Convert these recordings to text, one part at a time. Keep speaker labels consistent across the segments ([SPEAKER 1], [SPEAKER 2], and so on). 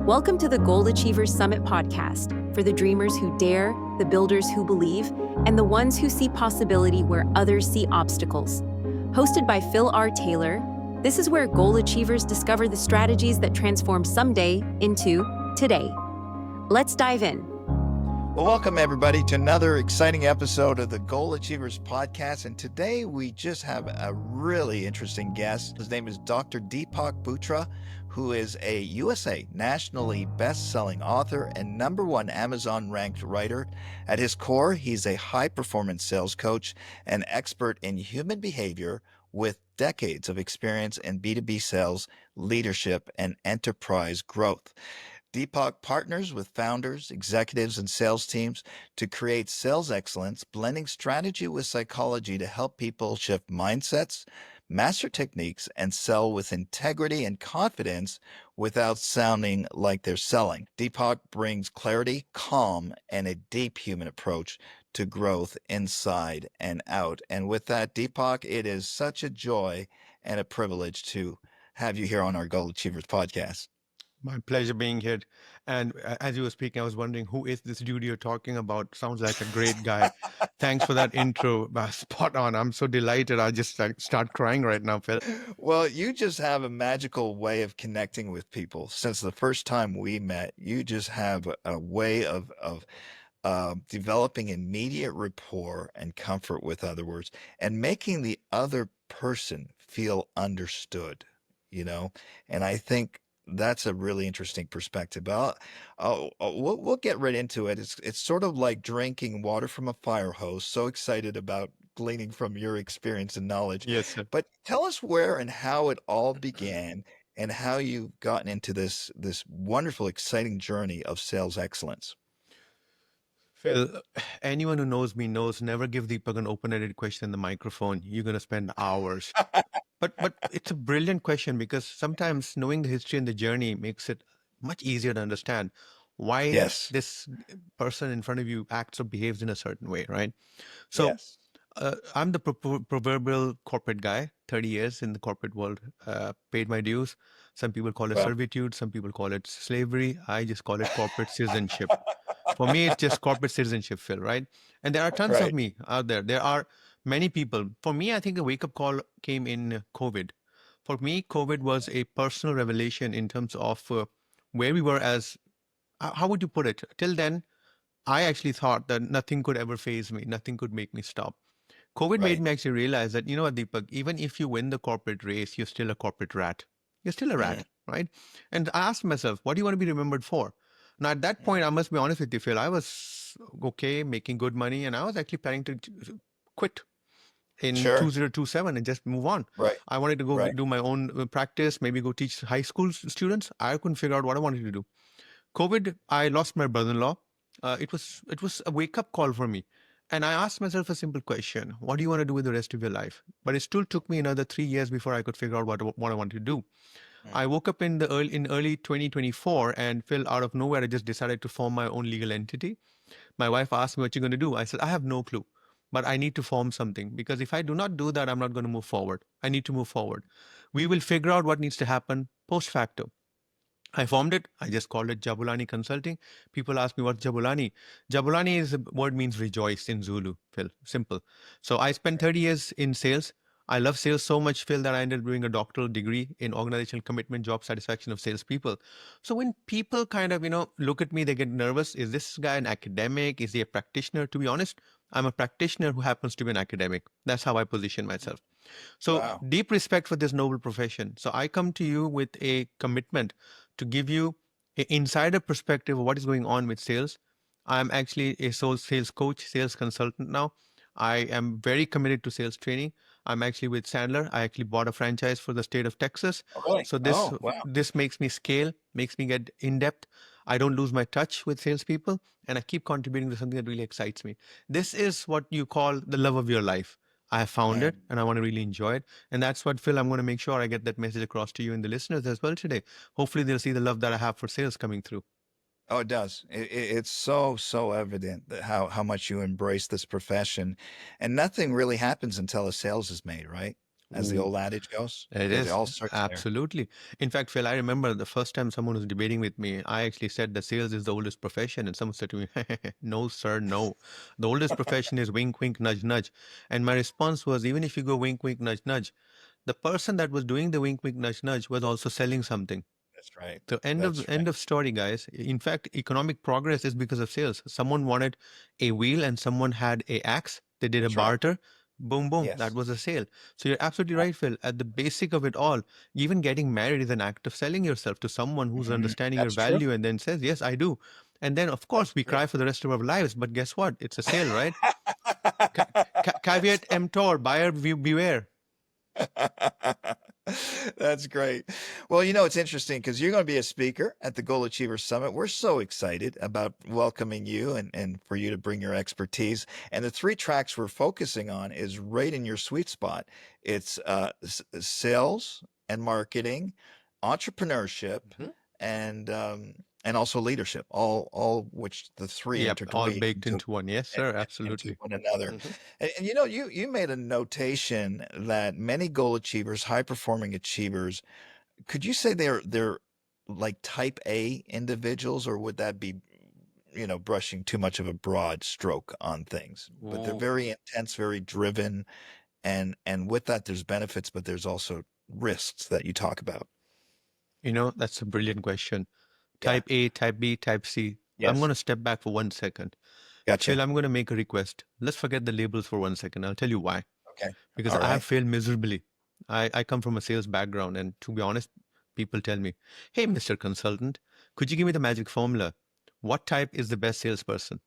[SPEAKER 1] Welcome to the Goal Achievers Summit podcast for the dreamers who dare, the builders who believe, and the ones who see possibility where others see obstacles. Hosted by Phil R. Taylor, this is where goal achievers discover the strategies that transform someday into today. Let's dive in.
[SPEAKER 2] Well, welcome everybody to another exciting episode of the Goal Achievers podcast. And today we just have a really interesting guest. His name is Dr. Deepak Bhootra, who is a USA nationally best-selling author and #1 Amazon ranked writer. At his core, he's a high-performance sales coach and expert in human behavior with decades of experience in B2B sales, leadership, and enterprise growth. Deepak partners with founders, executives, and sales teams to create sales excellence, blending strategy with psychology to help people shift mindsets, master techniques, and sell with integrity and confidence without sounding like they're selling. Deepak brings clarity, calm, and a deep human approach to growth inside and out. And with that, Deepak, it is such a joy and a privilege to have you here on our Goal Achievers podcast.
[SPEAKER 3] My pleasure being here. And as you were speaking, I was wondering, who is this dude you're talking about? Sounds like a great guy. Thanks for that intro. Spot on. I'm so delighted. I just start crying right now, Phil.
[SPEAKER 2] Well, you just have a magical way of connecting with people. Since the first time we met, you just have a way of developing immediate rapport and comfort with other words and making the other person feel understood, and I think that's a really interesting perspective. But we'll get right into it. It's sort of like drinking water from a fire hose. So excited about gleaning from your experience and knowledge.
[SPEAKER 3] Yes, sir.
[SPEAKER 2] But tell us where and how it all began and how you've gotten into this wonderful, exciting journey of sales excellence.
[SPEAKER 3] Phil, anyone who knows me knows never give Deepak an open-ended question in the microphone. You're going to spend hours. But it's a brilliant question because sometimes knowing the history and the journey makes it much easier to understand why
[SPEAKER 2] Yes.
[SPEAKER 3] this person in front of you acts or behaves in a certain way, right? So
[SPEAKER 2] Yes.
[SPEAKER 3] I'm the proverbial corporate guy, 30 years in the corporate world, paid my dues. Some people call it
[SPEAKER 2] Well.
[SPEAKER 3] servitude. Some people call it slavery. I just call it corporate citizenship. For me, it's just corporate citizenship, Phil, right? And there are tons of
[SPEAKER 2] Right.
[SPEAKER 3] me out there. There are many people. For me, I think a wake-up call came in COVID. For me, COVID was a personal revelation in terms of where we were as, how would you put it? Till then, I actually thought that nothing could ever faze me. Nothing could make me stop. COVID made
[SPEAKER 2] Right.
[SPEAKER 3] me actually realize that, you know what, Deepak, even if you win the corporate race, you're still a corporate rat. You're still a rat, right? And I asked myself, what do you want to be remembered for? Now, at that point, I must be honest with you, Phil, I was okay, making good money, and I was actually planning to quit in
[SPEAKER 2] Sure.
[SPEAKER 3] 2027 and just move on.
[SPEAKER 2] Right.
[SPEAKER 3] I wanted to go
[SPEAKER 2] Right.
[SPEAKER 3] do my own practice, maybe go teach high school students. I couldn't figure out what I wanted to do. COVID, I lost my brother-in-law. It was a wake-up call for me. And I asked myself a simple question: what do you want to do with the rest of your life? But it still took me another 3 years before I could figure out what I wanted to do. I woke up in early 2024, and Phil, out of nowhere, I just decided to form my own legal entity. My wife asked me, what you going to do? I said, I have no clue, but I need to form something, because if I do not do that, I'm not going to move forward. I need to move forward. We will figure out what needs to happen post facto. I formed it. I just called it Jabulani Consulting. People ask me, what's Jabulani? Jabulani is a word means rejoice in Zulu, Phil. Simple. So I spent 30 years in sales. I love sales so much, Phil, that I ended up doing a doctoral degree in organizational commitment, job satisfaction of salespeople. So when people kind of, look at me, they get nervous. Is this guy an academic? Is he a practitioner? To be honest, I'm a practitioner who happens to be an academic. That's how I position myself. So
[SPEAKER 2] Wow.
[SPEAKER 3] Deep respect for this noble profession. So I come to you with a commitment to give you an insider perspective of what is going on with sales. I'm actually a sales coach, sales consultant now. I am very committed to sales training. I'm actually with Sandler. I actually bought a franchise for the state of Texas.
[SPEAKER 2] Oh, really?
[SPEAKER 3] So
[SPEAKER 2] Wow.
[SPEAKER 3] this makes me scale, makes me get in depth. I don't lose my touch with salespeople, and I keep contributing to something that really excites me. This is what you call the love of your life. I have found it, and I want to really enjoy it. And that's what, Phil, I'm going to make sure I get that message across to you and the listeners as well today. Hopefully they'll see the love that I have for sales coming through.
[SPEAKER 2] Oh, it does. It's so evident that how much you embrace this profession, and nothing really happens until a sales is made, right? as the
[SPEAKER 3] Ooh,
[SPEAKER 2] old adage goes.
[SPEAKER 3] it
[SPEAKER 2] It
[SPEAKER 3] is
[SPEAKER 2] all starts there.
[SPEAKER 3] absolutely. In fact, Phil, I remember the first time someone was debating with me, I actually said that sales is the oldest profession, and someone said to me, "No, sir, no. The oldest profession is wink, wink, nudge, nudge." And my response was, even if you go wink, wink, nudge, nudge, the person that was doing the wink, wink, nudge, nudge was also selling something.
[SPEAKER 2] That's right.
[SPEAKER 3] So
[SPEAKER 2] That's right.
[SPEAKER 3] end of story, guys. In fact, economic progress is because of sales. Someone wanted a wheel and someone had a axe. They did a
[SPEAKER 2] That's right.
[SPEAKER 3] barter. Boom, boom. That
[SPEAKER 2] Yes.
[SPEAKER 3] was a sale. So you're absolutely right, Phil. At the basic of it all, even getting married is an act of selling yourself to someone who's understanding your
[SPEAKER 2] That's true.
[SPEAKER 3] value and then says, "Yes, I do." And then, of course,
[SPEAKER 2] That's
[SPEAKER 3] we
[SPEAKER 2] true.
[SPEAKER 3] cry for the rest of our lives. But guess what? It's a sale, right? Caveat emptor, buyer beware.
[SPEAKER 2] That's great. Well, it's interesting because you're going to be a speaker at the Goal Achievers Summit. We're so excited about welcoming you and for you to bring your expertise. And the three tracks we're focusing on is right in your sweet spot. It's sales and marketing, entrepreneurship,
[SPEAKER 3] Mhm.
[SPEAKER 2] and also leadership. All which the three
[SPEAKER 3] Yep, all
[SPEAKER 2] intertwine
[SPEAKER 3] baked into one. Yes, sir.
[SPEAKER 2] into
[SPEAKER 3] Absolutely.
[SPEAKER 2] one another.
[SPEAKER 3] Mhm.
[SPEAKER 2] And you made a notation that many goal achievers, high performing achievers, could you say they're like type A individuals, or would that be, brushing too much of a broad stroke on things? But they're
[SPEAKER 3] Ooh.
[SPEAKER 2] very intense, very driven, and with that there's benefits, but there's also risks that you talk about.
[SPEAKER 3] That's a brilliant question.
[SPEAKER 2] Yeah.
[SPEAKER 3] Type A, type B, type C. I'm going
[SPEAKER 2] Yes.
[SPEAKER 3] to step back for 1 second. Phil,
[SPEAKER 2] Gotcha.
[SPEAKER 3] I'm going to make a request. Let's forget the labels for 1 second. I'll tell you why.
[SPEAKER 2] Okay.
[SPEAKER 3] Because
[SPEAKER 2] All
[SPEAKER 3] I have
[SPEAKER 2] right.
[SPEAKER 3] failed miserably. I come from a sales background, and to be honest, people tell me, "Hey, Mr. Consultant, could you give me the magic formula? What type is the best salesperson?"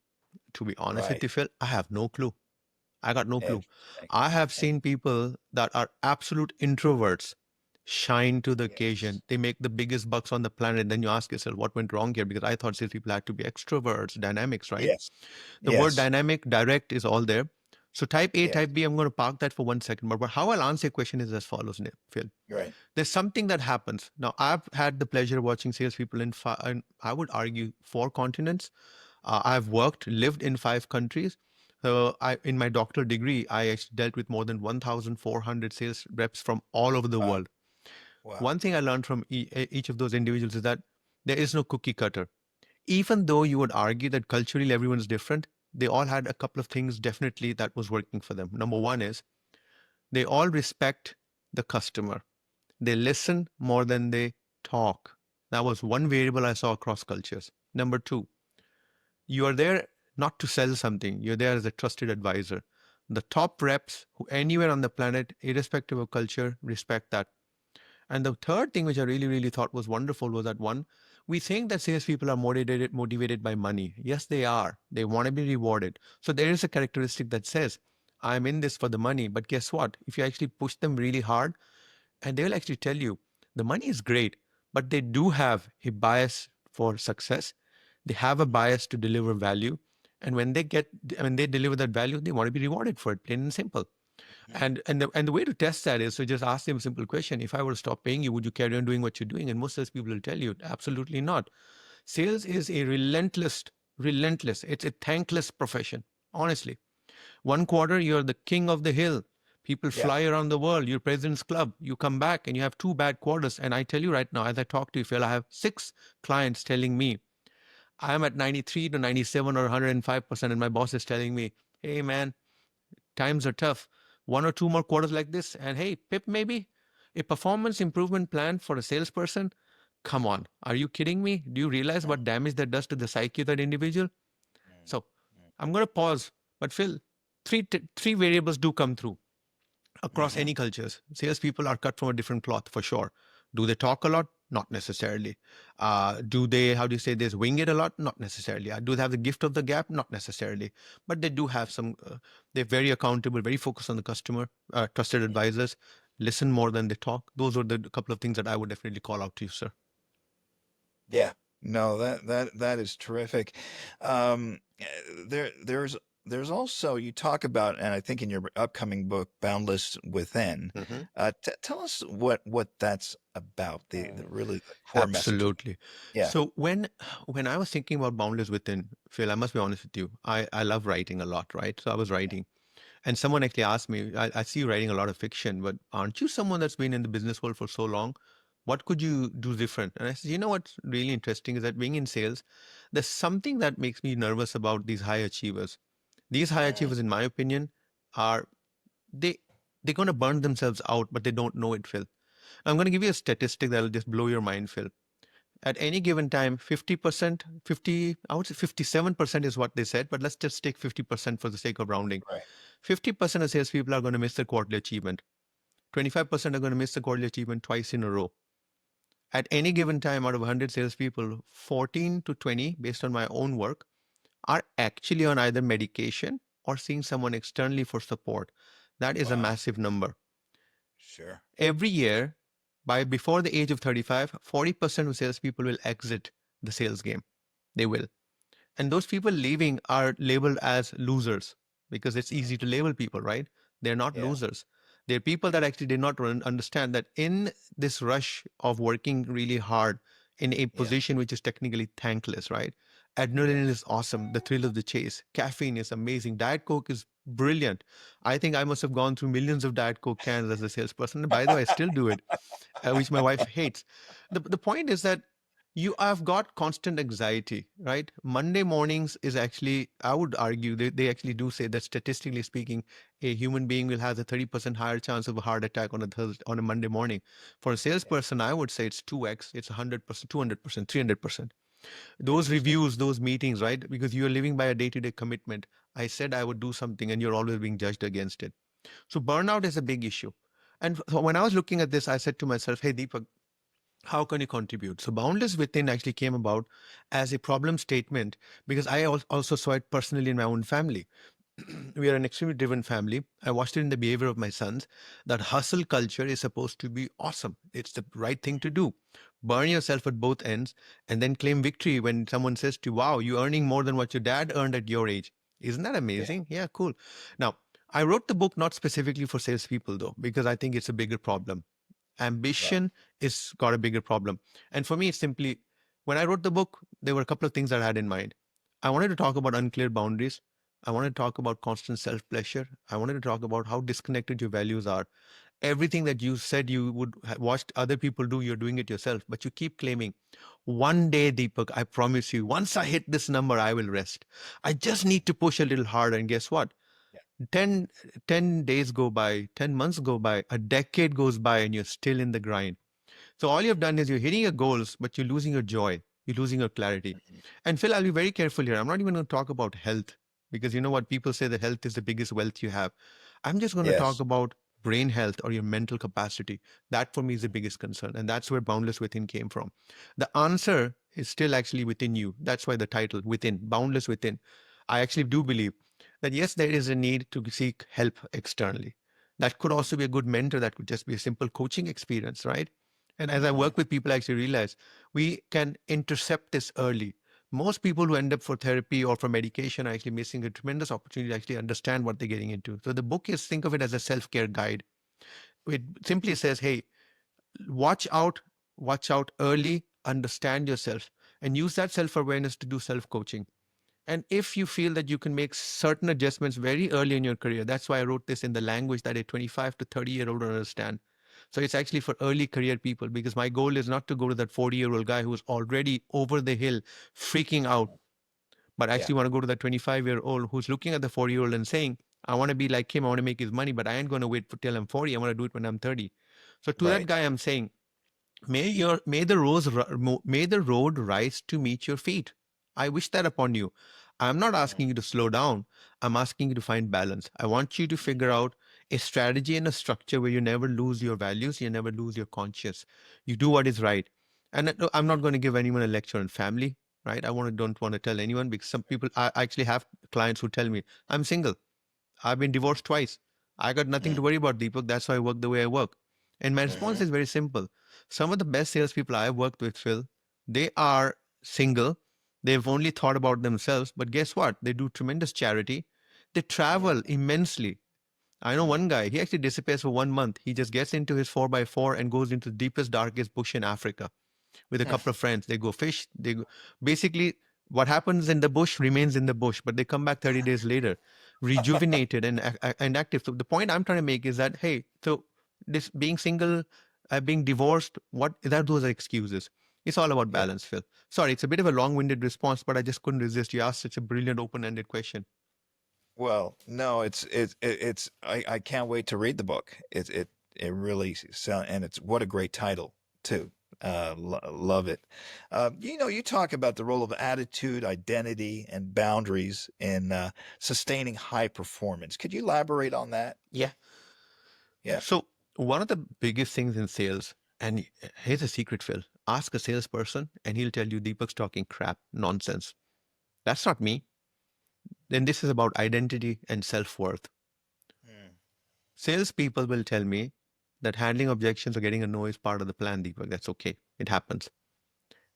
[SPEAKER 3] To be honest with
[SPEAKER 2] Right.
[SPEAKER 3] you, Phil, I have no clue. I got no clue.
[SPEAKER 2] Interesting.
[SPEAKER 3] I have
[SPEAKER 2] And
[SPEAKER 3] seen people that are absolute introverts shine to the
[SPEAKER 2] yes.
[SPEAKER 3] occasion. They make the biggest bucks on the planet. Then you ask yourself, what went wrong here? Because I thought salespeople had to be extroverts, dynamics, right?
[SPEAKER 2] Yes.
[SPEAKER 3] The word
[SPEAKER 2] Yes.
[SPEAKER 3] dynamic, direct is all there. So type A,
[SPEAKER 2] Yes.
[SPEAKER 3] type B, I'm going to park that for 1 second. But how I'll answer your question is as follows, Phil.
[SPEAKER 2] Right.
[SPEAKER 3] There's something that happens. Now, I've had the pleasure of watching salespeople in I would argue, 4 continents. I've lived in 5 countries. In my doctoral degree, I actually dealt with more than 1,400 sales reps from all over the
[SPEAKER 2] Wow.
[SPEAKER 3] world.
[SPEAKER 2] Wow.
[SPEAKER 3] One thing I learned from each of those individuals is that there is no cookie cutter. Even though you would argue that culturally everyone's different, they all had a couple of things definitely that was working for them. Number one is they all respect the customer. They listen more than they talk. That was one variable I saw across cultures. Number two, you are there not to sell something, you're there as a trusted advisor. The top reps who anywhere on the planet, irrespective of culture, respect that. And the third thing which I really, really thought was wonderful was that one, we think that salespeople are motivated by money. Yes, they are. They want to be rewarded. So there is a characteristic that says, I'm in this for the money. But guess what? If you actually push them really hard, and they will actually tell you the money is great, but they do have a bias for success. They have a bias to deliver value. And when they deliver that value, they want to be rewarded for it, plain and simple.
[SPEAKER 2] Mhm.
[SPEAKER 3] And the way to test that is to just ask them a simple question. If I were to stop paying you, would you carry on doing what you're doing? And most salespeople will tell you, absolutely not. Sales is a relentless, it's a thankless profession, honestly. One quarter, you're the king of the hill. People
[SPEAKER 2] Yeah.
[SPEAKER 3] fly around the world. You're President's Club. You come back and you have 2 bad quarters. And I tell you right now, as I talk to you, Phil, I have 6 clients telling me I'm at 93 to 97 or 105%. And my boss is telling me, hey, man, times are tough. 1 or 2 more quarters like this. And hey, Pip, maybe a performance improvement plan for a salesperson. Come on. Are you kidding me? Do you realize
[SPEAKER 2] Mm,
[SPEAKER 3] what damage that does to the psyche of that individual?
[SPEAKER 2] mm,
[SPEAKER 3] So
[SPEAKER 2] mm.
[SPEAKER 3] I'm going to pause. But Phil, three variables do come through across
[SPEAKER 2] Mhm.
[SPEAKER 3] any cultures. Salespeople are cut from a different cloth for sure. Do they talk a lot? Not necessarily. Do they, how do you say this, wing it a lot? Not necessarily. Do they have the gift of the gap? Not necessarily. But they do have some, they're very accountable, very focused on the customer, trusted advisors, listen more than they talk. Those are the couple of things that I would definitely call out to you, sir.
[SPEAKER 2] Yeah. No, that is terrific. Eh, there's also you talk about, and I think in your upcoming book, Boundless Within.
[SPEAKER 3] Mm-hmm.
[SPEAKER 2] Tell us what that's about. The really the core message.
[SPEAKER 3] Absolutely.
[SPEAKER 2] Yeah.
[SPEAKER 3] So when I was thinking about Boundless Within, Phil, I must be honest with you. I love writing a lot, right? So I was writing. And someone actually asked me, I see you writing a lot of fiction, but aren't you someone that's been in the business world for so long? What could you do different? And I said, you know what's really interesting is that being in sales, there's something that makes me nervous about these high achievers. These high
[SPEAKER 2] Mm,
[SPEAKER 3] achievers, in my opinion, are they they're going to burn themselves out, but they don't know it, Phil. I'm going to give you a statistic that'll just blow your mind, Phil. At any given time, 50%, 50, I would say 57% is what they said, but let's just take 50% for the sake of rounding.
[SPEAKER 2] right.
[SPEAKER 3] 50% of salespeople are going to miss their quarterly achievement. 25% are going to miss the quarterly achievement twice in a row. At any given time, out of 100 salespeople, 14 to 20, based on my own work, are actually on either medication or seeing someone externally for support. That is a
[SPEAKER 2] Wow.
[SPEAKER 3] massive number.
[SPEAKER 2] Sure.
[SPEAKER 3] Every year, by before the age of 35, 40% of salespeople will exit the sales game. They will. And those people leaving are labeled as losers because it's easy to label people, right? They're not
[SPEAKER 2] Yeah.
[SPEAKER 3] losers. They're people that actually did not understand that in this rush of working really hard in a
[SPEAKER 2] Yeah.
[SPEAKER 3] position which is technically thankless, right? Adrenaline
[SPEAKER 2] Yes.
[SPEAKER 3] is awesome. The thrill of the chase. Caffeine is amazing. Diet Coke is brilliant. I think I must have gone through millions of Diet Coke cans as a salesperson. And by the way, I still do it, which my wife hates. The point is that you have got constant anxiety, right? Monday mornings is actually, I would argue, they actually do say that statistically speaking, a human being will have a 30% higher chance of a heart attack on a Thursday, on a Monday morning. For a
[SPEAKER 2] Yeah.
[SPEAKER 3] salesperson, I would say it's 2x, it's 100%, 200%, 300%. Those
[SPEAKER 2] Interesting.
[SPEAKER 3] reviews, those meetings, right? Because you're living by a day-to-day commitment. I said I would do something and you're always being judged against it. So burnout is a big issue. And so when I was looking at this, I said to myself, hey, Deepak, how can you contribute? So Boundless Within actually came about as a problem statement because I also saw it personally in my own family. We are an extremely driven family. I watched it in the behavior of my sons that hustle culture is supposed to be awesome. It's the right thing to do. Burn yourself at both ends and then claim victory when someone says to you, wow, you're earning more than what your dad earned at your age. Isn't that
[SPEAKER 2] Yeah.
[SPEAKER 3] amazing? Yeah, cool. Now, I wrote the book not specifically for salespeople though, because I think it's a bigger problem.
[SPEAKER 2] Right.
[SPEAKER 3] Ambition is got a bigger problem. And for me, it's simply when I wrote the book, there were a couple of things that I had in mind. I wanted to talk about unclear boundaries. I wanted to talk about constant self pleasure. I wanted to talk about how disconnected your values are. Everything that you said you would watch other people do, you're doing it yourself, but you keep claiming, one day, Deepak, I promise you, once I hit this number, I will rest. I just need to push a little harder. And guess what?
[SPEAKER 2] Yeah.
[SPEAKER 3] 10 days go by, 10 months go by, a decade goes by, and you're still in the grind. So all you've done is you're hitting your goals, but you're losing your joy. You're losing your clarity.
[SPEAKER 2] Mhm.
[SPEAKER 3] And Phil, I'll be very careful here. I'm not even going to talk about health because you know what? People say that health is the biggest wealth you have. I'm just going to talk
[SPEAKER 2] Yes.
[SPEAKER 3] about brain health or your mental capacity. That for me is the biggest concern. And that's where Boundless Within came from. The answer is still actually within you. That's why the title, Within, Boundless Within. I actually do believe that yes, there is a need to seek help externally. That could also be a good mentor. That could just be a simple coaching experience, right? And as I
[SPEAKER 2] Hmm.
[SPEAKER 3] work with people, I actually realize we can intercept this early. Most people who end up for therapy or for medication are actually missing a tremendous opportunity to actually understand what they're getting into. So the book is, think of it as a self-care guide. It simply says, hey, watch out, watch out early, understand yourself, and use that self-awareness to do self-coaching. And if you feel that you can make certain adjustments very early in your career, that's why I wrote this in the language that a 25 to 30-year-old will understand. So it's actually for early career people because my goal is not to go to that 40-year-old guy who's already over the hill, freaking out, but I
[SPEAKER 2] Yeah.
[SPEAKER 3] actually want to go to that 25-year-old who's looking at the 40-year-old and saying, I want to be like him. I want to make his money, but I ain't going to wait till I'm 40. I want to do it when I'm 30. So to that
[SPEAKER 2] Right.
[SPEAKER 3] guy, I'm saying, may the road rise to meet your feet. I wish that upon you. I'm not
[SPEAKER 2] Mhm.
[SPEAKER 3] asking you to slow down. I'm asking you to find balance. I want you to figure out a strategy and a structure where you never lose your values, you never lose your conscience. You do what is right. And I'm not going to give anyone a lecture on family, right? Don't want to tell anyone because some people I actually have clients who tell me, I'm single. I've been divorced twice. I got nothing
[SPEAKER 2] Mm.
[SPEAKER 3] to worry about, Deepak. That's why I work the way I work. And my response
[SPEAKER 2] Mhm.
[SPEAKER 3] is very simple. Some of the best salespeople I've worked with, Phil, they are single. They've only thought about themselves. But guess what? They do tremendous charity. They
[SPEAKER 2] Mhm.
[SPEAKER 3] travel immensely. I know
[SPEAKER 2] Mm.
[SPEAKER 3] one guy, he actually disappears for 1 month. He just gets into his 4x4 and goes into the deepest, darkest bush in Africa with a couple of friends. They go fish. Basically, what happens in the bush remains in the bush, but they come back 30 days later. rejuvenated and active. So the point I'm trying to make is that, hey, so this being single, being divorced, what that those are excuses. It's all about
[SPEAKER 2] Yeah.
[SPEAKER 3] balance, Phil. Sorry, it's a bit of a long-winded response, but I just couldn't resist. You asked such a brilliant open-ended question.
[SPEAKER 2] Well, no, it's I can't wait to read the book. It really sound, and it's what a great title too. Love it. You talk about the role of attitude, identity, and boundaries in sustaining high performance. Could you elaborate on that?
[SPEAKER 3] Yeah.
[SPEAKER 2] Yeah.
[SPEAKER 3] So one of the biggest things in sales, and here's a secret, Phil. Ask a salesperson, and he'll tell you Deepak's talking crap, nonsense. That's not me. Then this is about identity and self-worth.
[SPEAKER 2] Mm,
[SPEAKER 3] Salespeople will tell me that handling objections or getting a no is part of the plan, Deepak. That's okay. It happens.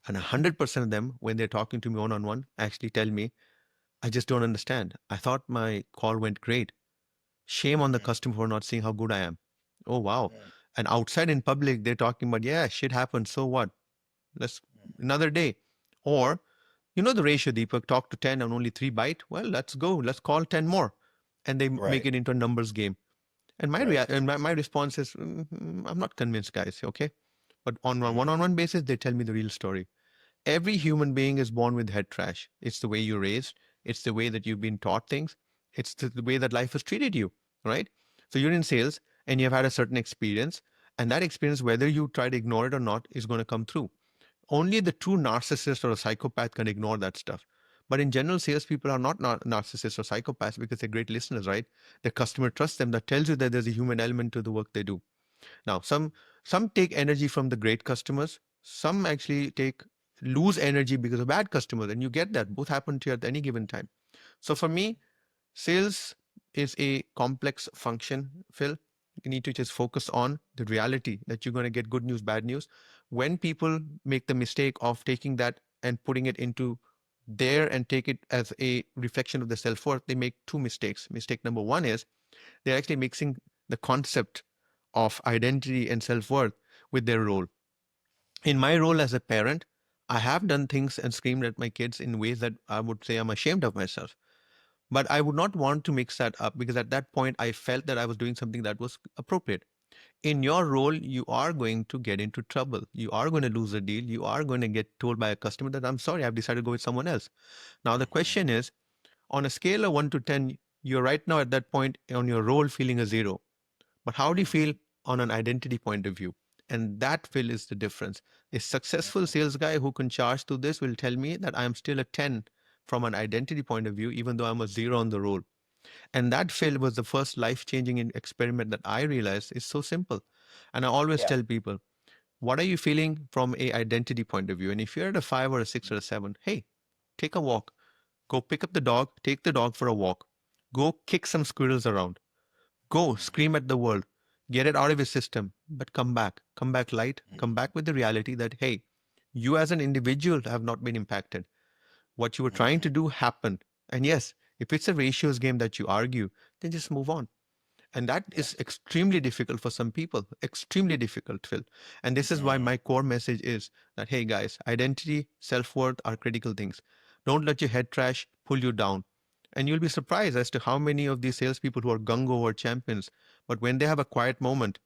[SPEAKER 3] And 100% of them, when they're talking to me one-on-one, actually tell me, I just don't understand. I thought my call went great. Shame on the
[SPEAKER 2] mm,
[SPEAKER 3] customer for not seeing how good I am. Oh, wow.
[SPEAKER 2] mm,
[SPEAKER 3] And outside in public, they're talking about, yeah, shit happened. So what? Let's another day. Or, the ratio, Deepak, talk to 10 and only 3 bite. Well, let's go. Let's call 10 more. And they make
[SPEAKER 2] right.
[SPEAKER 3] it into a numbers game. And
[SPEAKER 2] Right.
[SPEAKER 3] my response is, I'm not convinced, guys. Okay. But on a
[SPEAKER 2] Mm,
[SPEAKER 3] one-on-one basis, they tell me the real story. Every human being is born with head trash. It's the way you're raised. It's the way that you've been taught things. It's the way that life has treated you, right? So you're in sales and you've had a certain experience, and that experience, whether you try to ignore it or not, is going to come through. Only the true narcissist or a psychopath can ignore that stuff. But in general, salespeople are not narcissists or psychopaths because they're great listeners, right? The customer trusts them. That tells you that there's a human element to the work they do. Now, some take energy from the great customers. Some actually take lose energy because of bad customers, and you get that. Both happen to you at any given time. So for me, sales is a complex function, Phil. You need to just focus on the reality that you're going to get good news, bad news. When people make the mistake of taking that and putting it into there and take it as a reflection of the self-worth, they make two mistakes. Mistake number one is they're actually mixing the concept of identity and self-worth with their role. In my role as a parent, I have done things and screamed at my kids in ways that I would say I'm ashamed of myself. But I would not want to mix that up because at that point I felt that I was doing something that was appropriate. In your role, you are going to get into trouble. You are going to lose a deal. You are going to get told by a customer that I'm sorry, I've decided to go with someone else. Now, the
[SPEAKER 2] mm,
[SPEAKER 3] question is on a scale of 1 to 10, you're right now at that point on your role feeling a zero. But how do you
[SPEAKER 2] mm,
[SPEAKER 3] feel on an identity point of view? And that, Phil, is the difference. A successful sales guy who can charge to this will tell me that I'm still a 10 from an identity point of view, even though I'm a zero on the role. And that, Phil, was the first life-changing experiment that I realized is so simple. And I always
[SPEAKER 2] yeah.
[SPEAKER 3] tell people, what are you feeling from a identity point of view? And if you're at a 5 or a 6 or a 7, hey, take a walk. Go pick up the dog, take the dog for a walk. Go kick some squirrels around. Go
[SPEAKER 2] Mm,
[SPEAKER 3] scream at the world, get it out of your system, but come back light,
[SPEAKER 2] mm,
[SPEAKER 3] come back with the reality that, hey, you as an individual have not been impacted. What you were trying
[SPEAKER 2] mhm.
[SPEAKER 3] to do happened. And yes, if it's a ratios game that you argue, then just move on. And that is
[SPEAKER 2] Yes.
[SPEAKER 3] extremely difficult for some people, extremely difficult, Phil. And this is why
[SPEAKER 2] Mhm.
[SPEAKER 3] my core message is that, hey, guys, identity, self worth are critical things. Don't let your head trash pull you down. And you'll be surprised as to how many of these salespeople who are gung ho are champions. But when they have a quiet moment,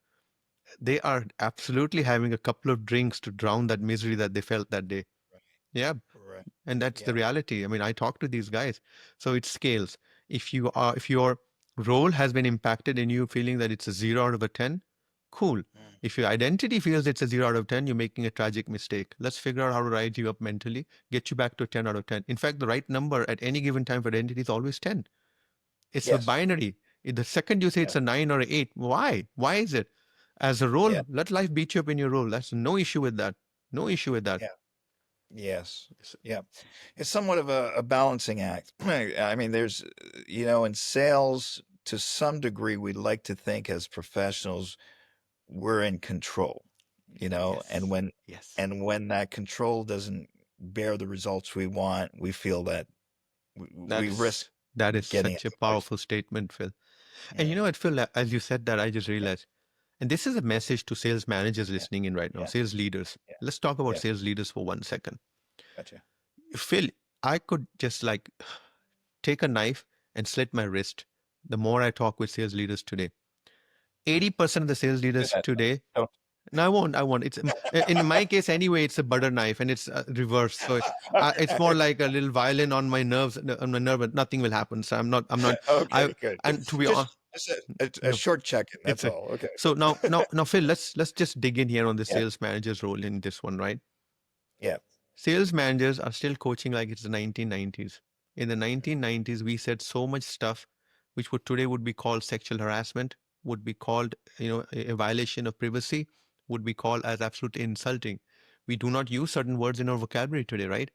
[SPEAKER 3] they are absolutely having a couple of drinks to drown that misery that they felt that day.
[SPEAKER 2] Right.
[SPEAKER 3] Yeah,
[SPEAKER 2] Right.
[SPEAKER 3] and that's the
[SPEAKER 2] Yeah.
[SPEAKER 3] reality. I mean, I talk to these guys, so it scales. If your role has been impacted and you feeling that it's a 0 out of a 10, cool.
[SPEAKER 2] Mm,
[SPEAKER 3] If your identity feels it's a 0 out of 10, you're making a tragic mistake. Let's figure out how to rise you up mentally, get you back to a 10 out of 10. In fact, the right number at any given time for identity is always 10. It's a
[SPEAKER 2] yes.
[SPEAKER 3] binary. If the second you say
[SPEAKER 2] Yeah.
[SPEAKER 3] it's a 9 or a 8, why is it? As a
[SPEAKER 2] Yeah.
[SPEAKER 3] role, let life beat you up in your role. That's no issue with that. No issue with that.
[SPEAKER 2] Yeah. Yes. Yeah. It's somewhat of a balancing act. I mean, in sales, to some degree, we like to think as professionals, we're in control, and
[SPEAKER 3] Yes. Yes.
[SPEAKER 2] when that control doesn't bear the results we want, we feel that
[SPEAKER 3] That
[SPEAKER 2] we risk
[SPEAKER 3] is that is
[SPEAKER 2] getting
[SPEAKER 3] such a
[SPEAKER 2] into life.
[SPEAKER 3] powerful statement, Phil. And you know
[SPEAKER 2] Mm,
[SPEAKER 3] what, Phil, as you said that, I just
[SPEAKER 2] yeah.
[SPEAKER 3] realized, and this is a message to sales managers
[SPEAKER 2] Yeah.
[SPEAKER 3] listening in right now,
[SPEAKER 2] Yeah.
[SPEAKER 3] sales leaders.
[SPEAKER 2] Yeah.
[SPEAKER 3] Let's talk about
[SPEAKER 2] Yes.
[SPEAKER 3] sales leaders for 1 second.
[SPEAKER 2] Gotcha.
[SPEAKER 3] Phil, I could just like take a knife and slit my wrist the more I talk with sales leaders today. 80% of the sales leaders today.
[SPEAKER 2] Don't.
[SPEAKER 3] No, I won't. It's in my case anyway. It's a butter knife and it's reversed. So it's more like a little violin on my nerves, on my nerve, but nothing will happen. So I'm not.
[SPEAKER 2] Okay,
[SPEAKER 3] I
[SPEAKER 2] good.
[SPEAKER 3] and to be honest,
[SPEAKER 2] Just a
[SPEAKER 3] no,
[SPEAKER 2] short check-in.
[SPEAKER 3] it's
[SPEAKER 2] That's all. Okay.
[SPEAKER 3] so now, Phil. Let's just dig in here on the
[SPEAKER 2] Yeah.
[SPEAKER 3] sales manager's role in this one, right?
[SPEAKER 2] Yeah.
[SPEAKER 3] Sales managers are still coaching like it's the 1990s. In the 1990s, we said so much stuff, which today would be called sexual harassment, would be called, a violation of privacy, would be called as absolutely insulting. We do not use certain words in our vocabulary today, right?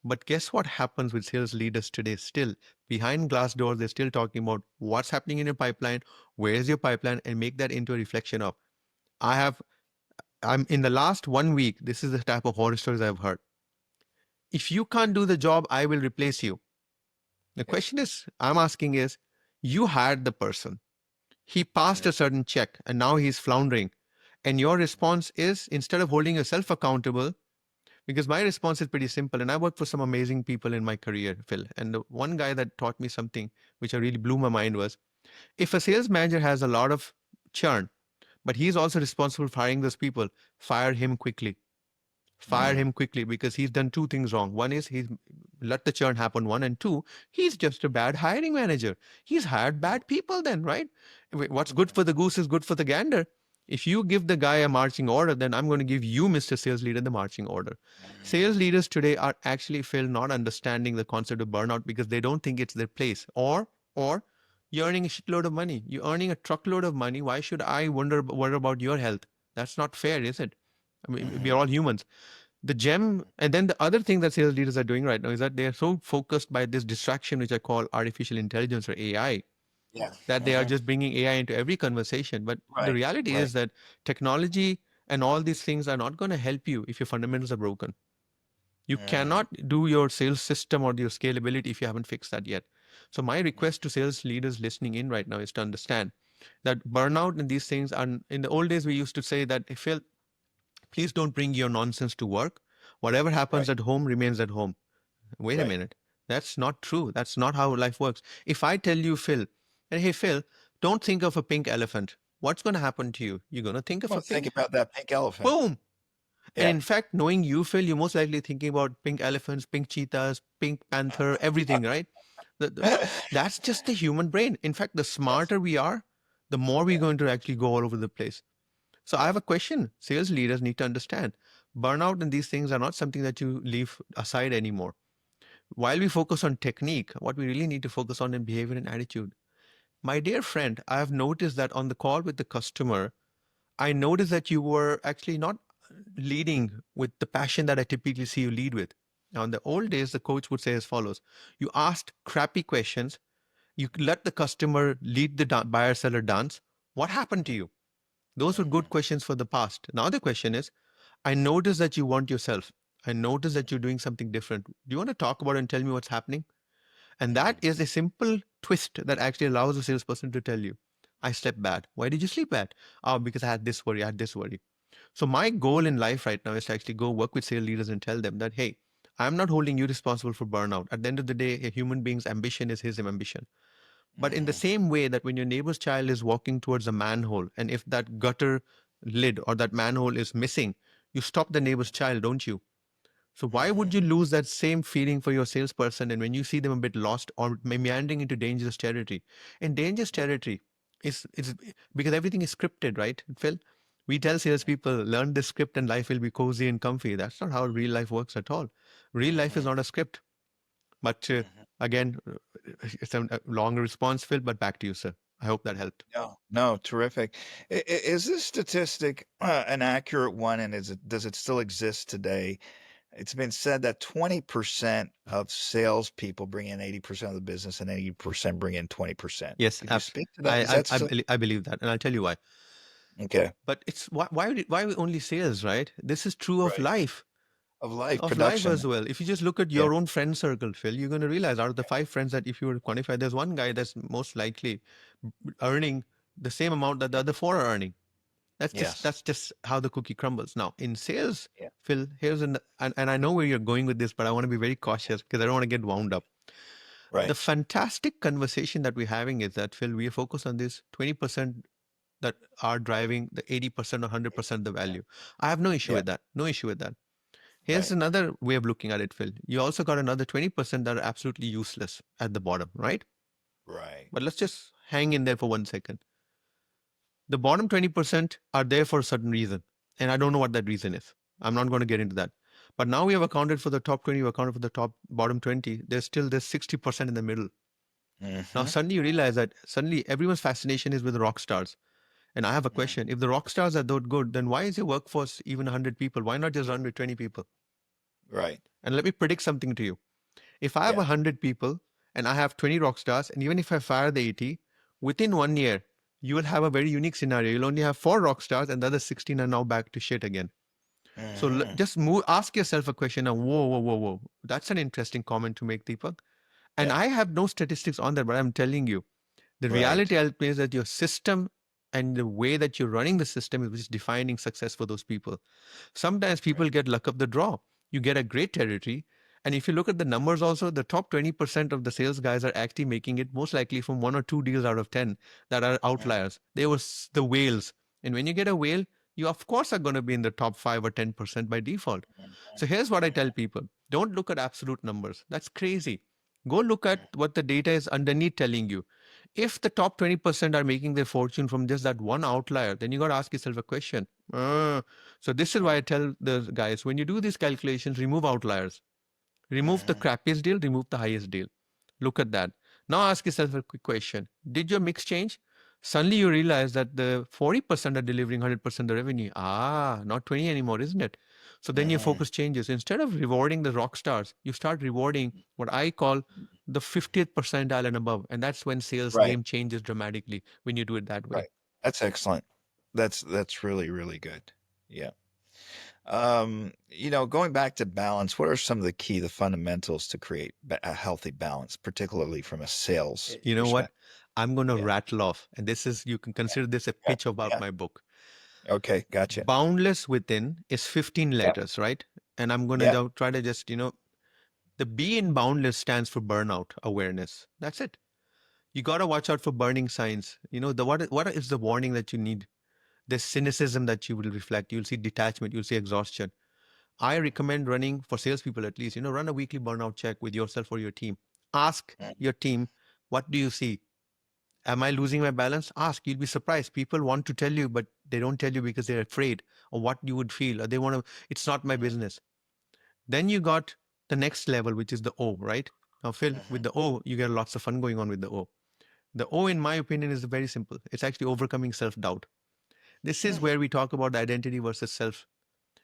[SPEAKER 3] But guess what happens with sales leaders today? Still, behind glass doors, they're still talking about what's happening in your pipeline, where is your pipeline, and make that into a reflection of. I have, I'm in the last 1 week, this is the type of horror stories I've heard. If you can't do the job, I will replace you. The question I'm asking is, you hired the person. He passed a certain check and now he's floundering. And your response is, instead of holding yourself accountable, because my response is pretty simple. And I worked for some amazing people in my career, Phil. And the one guy that taught me something which I really blew my mind was, if a sales manager has a lot of churn, but he's also responsible for hiring those people, fire him quickly. Fire him quickly, because he's done two things wrong. One is he's let the churn happen, one, and two, he's just a bad hiring manager. He's hired bad people then, right? What's good for the goose is good for the gander. If you give the guy a marching order, then I'm going to give you, Mr. Sales Leader, the marching order. Sales leaders today are actually, Phil, not understanding the concept of burnout because they don't think it's their place. Or you're earning a shitload of money. You're earning a truckload of money. Why should I worry about your health? That's not fair, is it? I mean, we are all humans. The gem, and then the other thing that sales leaders are doing right now is that they are so focused by this distraction, which I call artificial intelligence or AI,
[SPEAKER 2] Yeah.
[SPEAKER 3] that they are just bringing AI into every conversation. But the reality is that technology and all these things are not going to help you if your fundamentals are broken. You cannot do your sales system or your scalability if you haven't fixed that yet. So my request to sales leaders listening in right now is to understand that burnout and these things are, in the old days, we used to say that, if Phil, please don't bring your nonsense to work. Whatever happens at home remains at home. Wait a minute. That's not true. That's not how life works. If I tell you, Phil, hey, Phil, don't think of a pink elephant. What's going to happen to you? You're going to think of a
[SPEAKER 2] Think
[SPEAKER 3] pink.
[SPEAKER 2] about that pink elephant.
[SPEAKER 3] Boom. And in fact, knowing you, Phil, you're most likely thinking about pink elephants, pink cheetahs, pink panther, everything, right? That's just the human brain. In fact, the smarter we are, the more we're going to actually go all over the place. So I have a question. Sales leaders need to understand burnout and these things are not something that you leave aside anymore. While we focus on technique, what we really need to focus on is behavior and attitude. My dear friend, I have noticed that on the call with the customer, I noticed that you were actually not leading with the passion that I typically see you lead with. Now, in the old days, the coach would say as follows: you asked crappy questions, you let the customer lead the buyer seller dance. What happened to you? Those were good questions for the past. Now the question is, I notice that you want yourself. I notice that you're doing something different. Do you want to talk about it and tell me what's happening? And that is a simple twist that actually allows a salesperson to tell you, I slept bad. Why did you sleep bad? Oh, because I had this worry, I had this worry. So my goal in life right now is to actually go work with sales leaders and tell them that, hey, I'm not holding you responsible for burnout. At the end of the day, a human being's ambition is his ambition. But in the same way that when your neighbor's child is walking towards a manhole, and if that gutter lid or that manhole is missing, you stop the neighbor's child, don't you? So why would you lose that same feeling for your salesperson? And when you see them a bit lost or meandering into dangerous territory, and dangerous territory is because everything is scripted, right, Phil? We tell salespeople, learn this script and life will be cozy and comfy. That's not how real life works at all. Real life is not a script. But again, it's a longer response, Phil, but back to you, sir. I hope that helped.
[SPEAKER 2] No, terrific. Is this statistic an accurate one, and does it still exist today? It's been said that 20% of salespeople bring in 80% of the business, and 80% bring in 20%.
[SPEAKER 3] Yes,
[SPEAKER 2] Could you speak to that?
[SPEAKER 3] I believe that, and I'll tell you why.
[SPEAKER 2] Okay.
[SPEAKER 3] But it's why only sales, right? This is true of life.
[SPEAKER 2] Of life,
[SPEAKER 3] Of
[SPEAKER 2] production.
[SPEAKER 3] life as well. If you just look at your own friend circle, Phil, you're going to realize out of the 5 friends that if you were to quantify, there's one guy that's most likely earning the same amount that the other 4 are earning. That's just how the cookie crumbles. Now, in sales, Phil, and I know where you're going with this, but I want to be very cautious because I don't want to get wound up. The
[SPEAKER 2] Right.
[SPEAKER 3] fantastic conversation that we're having is that, Phil, we are focused on this 20% that are driving the 80% or 100% the value. I have no issue
[SPEAKER 2] Yeah.
[SPEAKER 3] with that. No issue with that. Here's
[SPEAKER 2] Right.
[SPEAKER 3] another way of looking at it, Phil. You also got another 20% that are absolutely useless at the bottom, right?
[SPEAKER 2] Right.
[SPEAKER 3] But let's just hang in there for 1 second. The bottom 20% are there for a certain reason. And I don't know what that reason is. I'm not going to get into that. But now we have accounted for the top 20, we've accounted for the top bottom 20. There's 60% in the middle. Now
[SPEAKER 2] Mm-hmm.
[SPEAKER 3] suddenly you realize that suddenly everyone's fascination is with the rock stars. And I have a
[SPEAKER 2] Mm.
[SPEAKER 3] question. If the rock stars are that good, then why is your workforce even 100 people? Why not just run with 20 people?
[SPEAKER 2] Right.
[SPEAKER 3] And let me predict something to you. If I have
[SPEAKER 2] Yeah.
[SPEAKER 3] 100 people and I have 20 rock stars, and even if I fire the 80, within 1 year, you will have a very unique scenario. You'll only have 4 rock stars and the other 16 are now back to shit again. So
[SPEAKER 2] Mm-hmm.
[SPEAKER 3] just move, ask yourself a question now. Whoa, whoa, whoa, whoa. That's an interesting comment to make, Deepak. And
[SPEAKER 2] Yeah.
[SPEAKER 3] I have no statistics on that, but I'm telling you, the
[SPEAKER 2] Right.
[SPEAKER 3] reality is that your system and the way that you're running the system is which is defining success for those people. Sometimes
[SPEAKER 2] Right.
[SPEAKER 3] people get luck of the draw. You get a great territory. And if you look at the numbers also, the top 20% of the sales guys are actually making it most likely from 1 or 2 deals out of 10 that are
[SPEAKER 2] Mm-hmm.
[SPEAKER 3] outliers. They were the whales. And when you get a whale, you of course are going to be in the top 5 or 10% by default. So here's what I tell people. Don't look at absolute numbers. That's crazy. Go look at what the data is underneath telling you. If the top 20% are making their fortune from just that one outlier, then you got to ask yourself a question. So this is why I tell the guys, when you do these calculations, remove outliers. Remove the
[SPEAKER 2] Mm-hmm.
[SPEAKER 3] crappiest deal, remove the highest deal. Look at that. Now ask yourself a quick question. Did your mix change? Suddenly you realize that the 40% are delivering 100% the revenue. Not 20 anymore, isn't it? So then your
[SPEAKER 2] Mm-hmm.
[SPEAKER 3] focus changes. Instead of rewarding the rock stars, you start rewarding what I call the 50th percentile and above. And that's when sales
[SPEAKER 2] Right.
[SPEAKER 3] game changes dramatically when you do it that way.
[SPEAKER 2] Right. That's excellent. That's really, really good. Yeah. Going back to balance, what are some of the fundamentals to create a healthy balance, particularly from a sales
[SPEAKER 3] You know what?
[SPEAKER 2] perspective?
[SPEAKER 3] I'm going to
[SPEAKER 2] Yeah.
[SPEAKER 3] rattle off. And this is, you can consider this a
[SPEAKER 2] Yeah.
[SPEAKER 3] pitch about
[SPEAKER 2] Yeah.
[SPEAKER 3] my book.
[SPEAKER 2] Okay. Gotcha.
[SPEAKER 3] Boundless Within is 15
[SPEAKER 2] Yeah.
[SPEAKER 3] letters, right? And I'm going
[SPEAKER 2] Yeah.
[SPEAKER 3] to try to just, the B in Boundless stands for burnout awareness. That's it. You got to watch out for burning signs. What is the warning that you need? There's cynicism that you will reflect. You'll see detachment. You'll see exhaustion. I recommend running for salespeople at least, run a weekly burnout check with yourself or your team. Ask
[SPEAKER 2] Mm-hmm.
[SPEAKER 3] your team, what do you see? Am I losing my balance? Ask. You'll be surprised. People want to tell you, but they don't tell you because they're afraid of what you would feel. Or they want to, it's not my business. Then you got the next level, which is the O, right? Now, Phil,
[SPEAKER 2] Mm-hmm.
[SPEAKER 3] with the O, you get lots of fun going on with the O. The O, in my opinion, is very simple. It's actually overcoming self doubt. This is
[SPEAKER 2] Mm-hmm.
[SPEAKER 3] where we talk about identity versus self.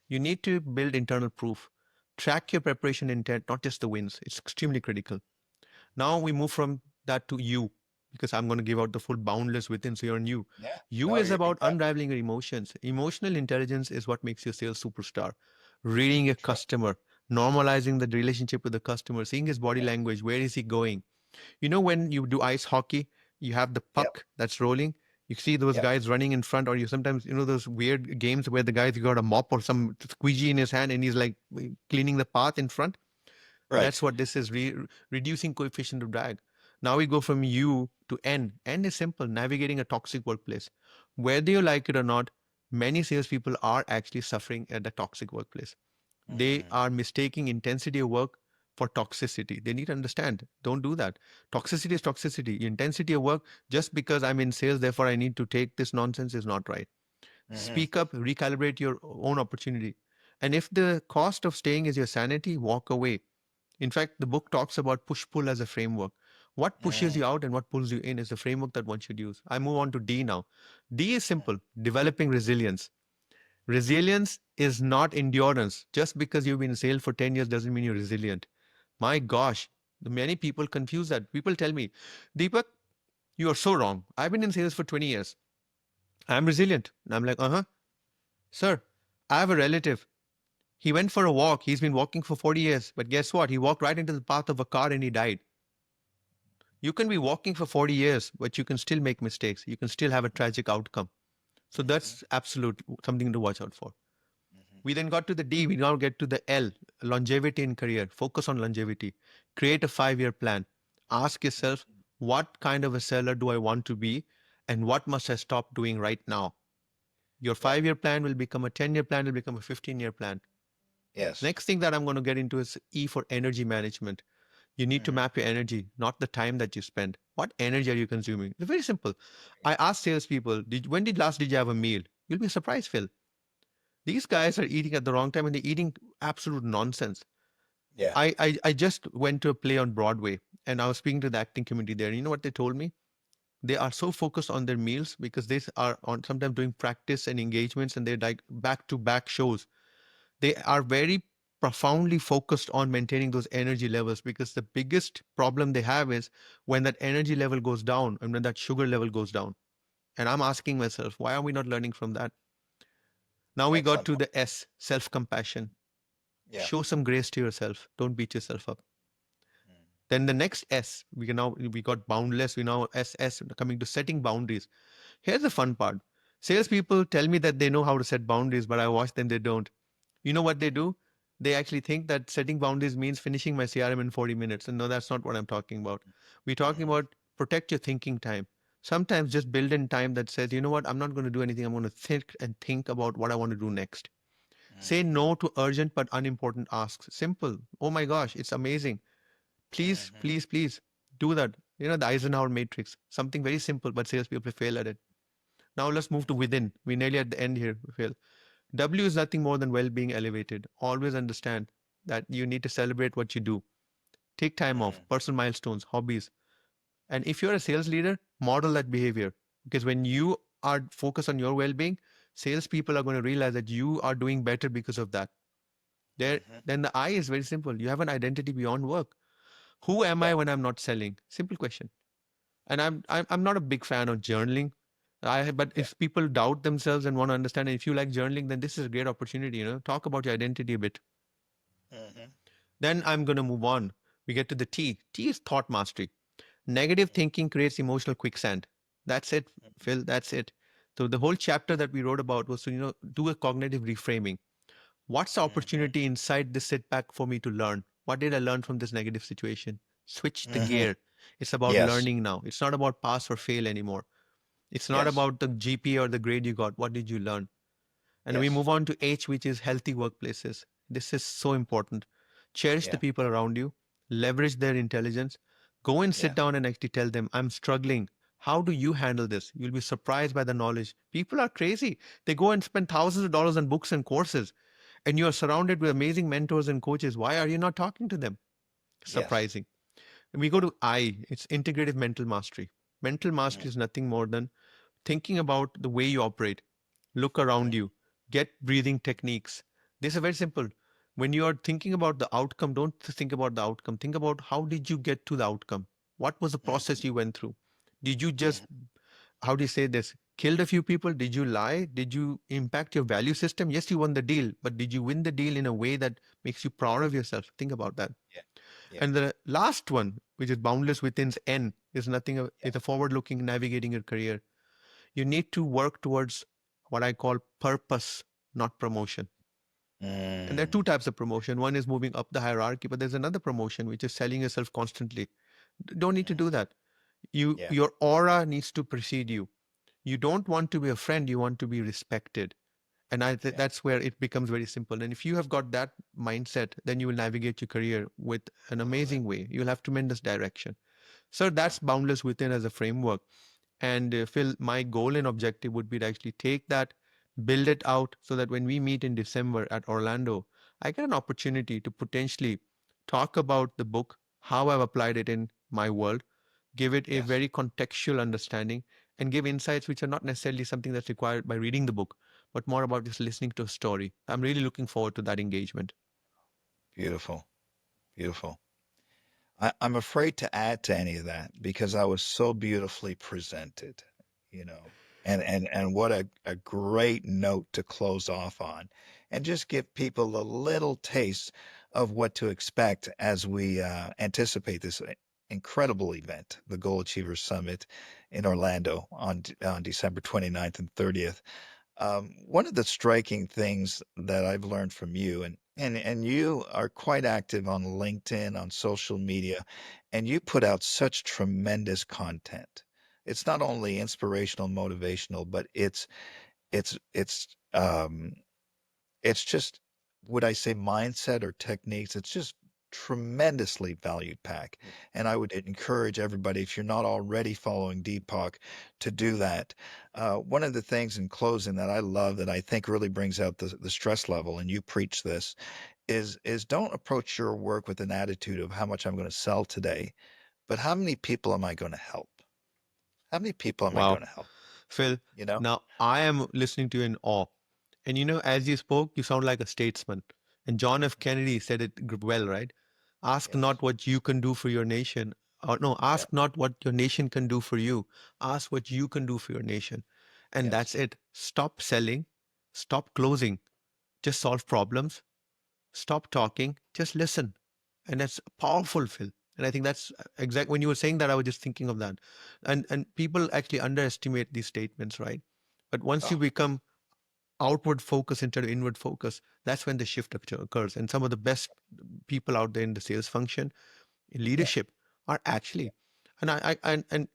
[SPEAKER 3] You need to build internal proof. Track your preparation intent, not just the wins. It's extremely critical. Now we move from that to you, because I'm going to give out the full boundless within. So you're on you.
[SPEAKER 2] Yeah.
[SPEAKER 3] You
[SPEAKER 2] No,
[SPEAKER 3] is
[SPEAKER 2] you
[SPEAKER 3] about
[SPEAKER 2] got it.
[SPEAKER 3] unraveling your emotions. Emotional intelligence is what makes you a sales superstar. Reading a
[SPEAKER 2] That's right.
[SPEAKER 3] customer, normalizing the relationship with the customer, seeing his body
[SPEAKER 2] Yeah.
[SPEAKER 3] language, where is he going? When you do ice hockey, you have the
[SPEAKER 2] Yep.
[SPEAKER 3] puck that's rolling. You see those
[SPEAKER 2] Yep.
[SPEAKER 3] guys running in front, or you sometimes, those weird games where the guy's got a mop or some squeegee in his hand and he's like cleaning the path in front.
[SPEAKER 2] Right.
[SPEAKER 3] That's what this is, reducing coefficient of drag. Now we go from U to N. N is simple, navigating a toxic workplace. Whether you like it or not, many salespeople are actually suffering at the toxic workplace. They
[SPEAKER 2] Mm-hmm.
[SPEAKER 3] are mistaking intensity of work for toxicity. They need to understand. Don't do that. Toxicity is toxicity. Intensity of work, just because I'm in sales, therefore I need to take this nonsense, is not right.
[SPEAKER 2] Mm-hmm.
[SPEAKER 3] Speak up, recalibrate your own opportunity. And if the cost of staying is your sanity, walk away. In fact, the book talks about push pull as a framework. What pushes
[SPEAKER 2] Mm-hmm.
[SPEAKER 3] you out and what pulls you in is the framework that one should use. I move on to D now. D is simple, developing resilience. Resilience is not endurance. Just because you've been in sales for 10 years doesn't mean you're resilient. My gosh, many people confuse that. People tell me, Deepak, you are so wrong. I've been in sales for 20 years. I'm resilient. And I'm like, sir, I have a relative. He went for a walk. He's been walking for 40 years. But guess what? He walked right into the path of a car and he died. You can be walking for 40 years, but you can still make mistakes. You can still have a tragic outcome. So
[SPEAKER 2] Mm-hmm.
[SPEAKER 3] that's absolute something to watch out for.
[SPEAKER 2] Mm-hmm.
[SPEAKER 3] We then got to the D. We now get to the L, longevity in career. Focus on longevity. Create a 5-year plan. Ask yourself, what kind of a seller do I want to be? And what must I stop doing right now? Your
[SPEAKER 2] Yeah.
[SPEAKER 3] 5-year plan will become a 10-year plan, will become a 15-year plan.
[SPEAKER 2] Yes.
[SPEAKER 3] Next thing that I'm going to get into is E for energy management. You need to
[SPEAKER 2] Mm-hmm.
[SPEAKER 3] map your energy, not the time that you spend. What energy are you consuming? It's very simple. I ask salespeople, when did you have a meal? You'll be surprised, Phil. These guys are eating at the wrong time and they're eating absolute nonsense.
[SPEAKER 2] Yeah.
[SPEAKER 3] I just went to a play on Broadway and I was speaking to the acting community there. And you know what they told me? They are so focused on their meals because they are on sometimes doing practice and engagements and they're like back to back shows. They are very profoundly focused on maintaining those energy levels because the biggest problem they have is when that energy level goes down and when that sugar level goes down. And I'm asking myself, why are we not learning from that? Now we got
[SPEAKER 2] Excellent
[SPEAKER 3] to
[SPEAKER 2] point.
[SPEAKER 3] the S, self compassion.
[SPEAKER 2] Yeah.
[SPEAKER 3] Show some grace to yourself. Don't beat yourself up.
[SPEAKER 2] Mm.
[SPEAKER 3] Then the next S, we got boundless. We now SS coming to setting boundaries. Here's the fun part. Salespeople tell me that they know how to set boundaries, but I watch them, they don't. You know what they do? They actually think that setting boundaries means finishing my CRM in 40 minutes. And no, that's not what I'm talking about. We're talking
[SPEAKER 2] Mm-hmm.
[SPEAKER 3] about protect your thinking time. Sometimes just build in time that says, you know what, I'm not going to do anything. I'm going to think about what I want to do next. Say
[SPEAKER 2] Mm-hmm.
[SPEAKER 3] no to urgent but unimportant asks. Simple. Oh my gosh, it's amazing. Please,
[SPEAKER 2] Mm-hmm.
[SPEAKER 3] please, please do that. You know, the Eisenhower matrix, something very simple, but salespeople fail at it. Now let's move to within. We're nearly at the end here, Phil. W is nothing more than well being elevated. Always understand that you need to celebrate what you do. Take time off,
[SPEAKER 2] Mm-hmm.
[SPEAKER 3] personal milestones, hobbies. And if you're a sales leader, model that behavior. Because when you are focused on your well being, salespeople are going to realize that you are doing better because of that. There,
[SPEAKER 2] Mm-hmm.
[SPEAKER 3] then the I is very simple. You have an identity beyond work. Who am I
[SPEAKER 2] Yeah.
[SPEAKER 3] when I'm not selling? Simple question. And I'm not a big fan of journaling. But
[SPEAKER 2] Yeah.
[SPEAKER 3] if people doubt themselves and want to understand, and if you like journaling, then this is a great opportunity. Talk about your identity a bit.
[SPEAKER 2] Mm-hmm.
[SPEAKER 3] Then I'm going to move on. We get to the T. T is thought mastery. Negative thinking creates emotional quicksand. That's it, Phil. That's it. So the whole chapter that we wrote about was to do a cognitive reframing. What's the
[SPEAKER 2] Mm-hmm.
[SPEAKER 3] opportunity inside this setback for me to learn? What did I learn from this negative situation? Switch the
[SPEAKER 2] Mm-hmm.
[SPEAKER 3] gear. It's about
[SPEAKER 2] Yes.
[SPEAKER 3] learning now. It's not about pass or fail anymore. It's not
[SPEAKER 2] Yes.
[SPEAKER 3] about the GPA or the grade you got. What did you learn? And we
[SPEAKER 2] Yes.
[SPEAKER 3] move on to H, which is healthy workplaces. This is so important. Cherish the
[SPEAKER 2] Yeah.
[SPEAKER 3] people around you, leverage their intelligence. Go and sit
[SPEAKER 2] Yeah.
[SPEAKER 3] down and actually tell them, I'm struggling. How do you handle this? You'll be surprised by the knowledge. People are crazy. They go and spend thousands of dollars on books and courses, and you are surrounded with amazing mentors and coaches. Why are you not talking to them?
[SPEAKER 2] Yes.
[SPEAKER 3] Surprising. And we go
[SPEAKER 2] Yeah.
[SPEAKER 3] to I, it's integrative mental mastery. Mental
[SPEAKER 2] Mm.
[SPEAKER 3] mastery is nothing more than thinking about the way you operate. Look around
[SPEAKER 2] Mm.
[SPEAKER 3] you, get breathing techniques. This is very simple. When you are thinking about the outcome, don't think about the outcome. Think about how did you get to the outcome? What was the
[SPEAKER 2] Mm-hmm.
[SPEAKER 3] process you went through? Did you just,
[SPEAKER 2] Mm-hmm.
[SPEAKER 3] how do you say this? Killed a few people? Did you lie? Did you impact your value system? Yes, you won the deal, but did you win the deal in a way that makes you proud of yourself? Think about that.
[SPEAKER 2] Yeah. Yeah.
[SPEAKER 3] And the last one, which is boundless within's N, is nothing.
[SPEAKER 2] Yeah.
[SPEAKER 3] It's a forward-looking, navigating your career. You need to work towards what I call purpose, not promotion. And there are
[SPEAKER 2] Mm.
[SPEAKER 3] two types of promotion. One is moving up the hierarchy, but there's another promotion which is selling yourself constantly. Don't need to
[SPEAKER 2] Mm.
[SPEAKER 3] do that.
[SPEAKER 2] Yeah.
[SPEAKER 3] Your aura needs to precede you. You don't want to be a friend, you want to be respected. And
[SPEAKER 2] Yeah.
[SPEAKER 3] that's where it becomes very simple. And if you have got that mindset, then you will navigate your career with an
[SPEAKER 2] Love it.
[SPEAKER 3] amazing way. You'll have tremendous direction. So
[SPEAKER 2] Wow.
[SPEAKER 3] that's Boundless Within as a framework. And Phil, my goal and objective would be to actually take that, build it out so that when we meet in December at Orlando, I get an opportunity to potentially talk about the book, how I've applied it in my world, give it a
[SPEAKER 2] Yes.
[SPEAKER 3] very contextual understanding, and give insights which are not necessarily something that's required by reading the book, but more about just listening to a story. I'm really looking forward to that engagement.
[SPEAKER 2] Beautiful. Beautiful. I'm afraid to add to any of that because I was so beautifully presented, you know, and what a great note to close off on, and just give people a little taste of what to expect as we anticipate this incredible event, the Goal Achievers Summit in Orlando on December 29th and 30th. One of the striking things that I've learned from you, and And you are quite active on LinkedIn, on social media, and you put out such tremendous content. It's not only inspirational, motivational, but it's it's um it's just, would I say mindset or techniques? It's just tremendously value pack. And I would encourage everybody, if you're not already following Deepak, to do that. One of the things in closing that I love that I think really brings out the stress level, and you preach this, is don't approach your work with an attitude of how much I'm going to sell today, but how many people am I going to help? How many people am I
[SPEAKER 3] Wow.
[SPEAKER 2] going to help?
[SPEAKER 3] Phil,
[SPEAKER 2] You know?
[SPEAKER 3] now I am listening to you in awe. And as you spoke, you sound like a statesman. And John F. Kennedy said it well, right? Ask
[SPEAKER 2] Yes.
[SPEAKER 3] not what you can do for your nation. Or no,
[SPEAKER 2] Yeah.
[SPEAKER 3] ask not what your nation can do for you. Ask what you can do for your nation. And
[SPEAKER 2] Yes.
[SPEAKER 3] that's it. Stop selling. Stop closing. Just solve problems. Stop talking. Just listen. And that's powerful, Phil. And I think that's exact. When you were saying that, I was just thinking of that. And people actually underestimate these statements, right? But once you
[SPEAKER 2] Oh,
[SPEAKER 3] become outward focus instead of inward focus, that's when the shift occurs. And some of the best people out there in the sales function, in
[SPEAKER 2] yeah.
[SPEAKER 3] leadership, are actually, and and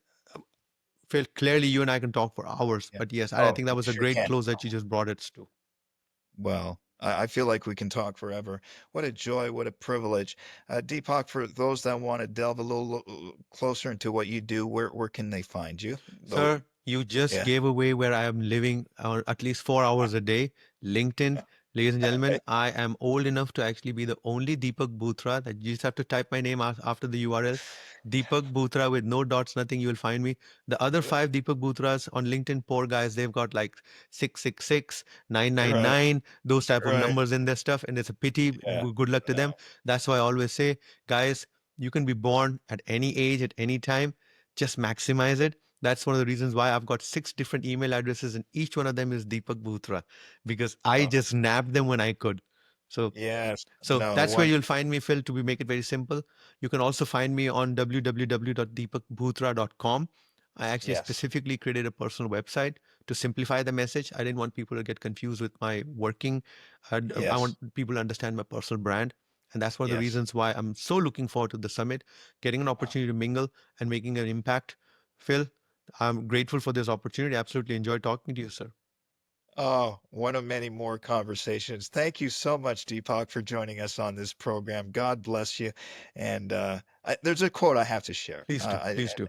[SPEAKER 3] Phil, clearly you and I can talk for hours,
[SPEAKER 2] Yeah.
[SPEAKER 3] but yes, I
[SPEAKER 2] Oh,
[SPEAKER 3] think
[SPEAKER 2] we
[SPEAKER 3] that was a
[SPEAKER 2] sure
[SPEAKER 3] great
[SPEAKER 2] can.
[SPEAKER 3] close that you just brought it to.
[SPEAKER 2] Well, I feel like we can talk forever. What a joy, what a privilege. Deepak, for those that want to delve a little closer into what you do, where can they find you? Though,
[SPEAKER 3] Sir, you just
[SPEAKER 2] yeah.
[SPEAKER 3] gave away where I am living at least 4 hours a day. LinkedIn, ladies and gentlemen, I am old enough to actually be the only Deepak Bhootra that you just have to type my name after the URL. Deepak Bhootra with no dots, nothing, you will find me. The other five Deepak Bhootras on LinkedIn, poor guys, they've got like 666, nine nine
[SPEAKER 2] Right,
[SPEAKER 3] nine, those type of
[SPEAKER 2] right.
[SPEAKER 3] numbers in their stuff. And it's a pity.
[SPEAKER 2] Yeah.
[SPEAKER 3] Good luck to
[SPEAKER 2] No.
[SPEAKER 3] them. That's why I always say, guys, you can be born at any age, at any time. Just maximize it. That's one of the reasons why I've got 6 different email addresses, and each one of them is Deepak Bhootra because I
[SPEAKER 2] Oh,
[SPEAKER 3] just nabbed them when I could. So
[SPEAKER 2] yes.
[SPEAKER 3] so
[SPEAKER 2] No,
[SPEAKER 3] that's where
[SPEAKER 2] one.
[SPEAKER 3] you'll find me, Phil, to make it very simple. You can also find me on www.deepakbhootra.com. I actually
[SPEAKER 2] Yes.
[SPEAKER 3] specifically created a personal website to simplify the message. I didn't want people to get confused with my working. I
[SPEAKER 2] Yes.
[SPEAKER 3] want people to understand my personal brand. And that's one of the
[SPEAKER 2] Yes.
[SPEAKER 3] reasons why I'm so looking forward to the summit, getting an
[SPEAKER 2] Oh,
[SPEAKER 3] opportunity to mingle and making an impact. Phil, I'm grateful for this opportunity. Absolutely enjoyed talking to you, sir.
[SPEAKER 2] oh, one of many more conversations. Thank you so much, Deepak, for joining us on this program. God bless you. And there's a quote I have to share.
[SPEAKER 3] Please do. Please do.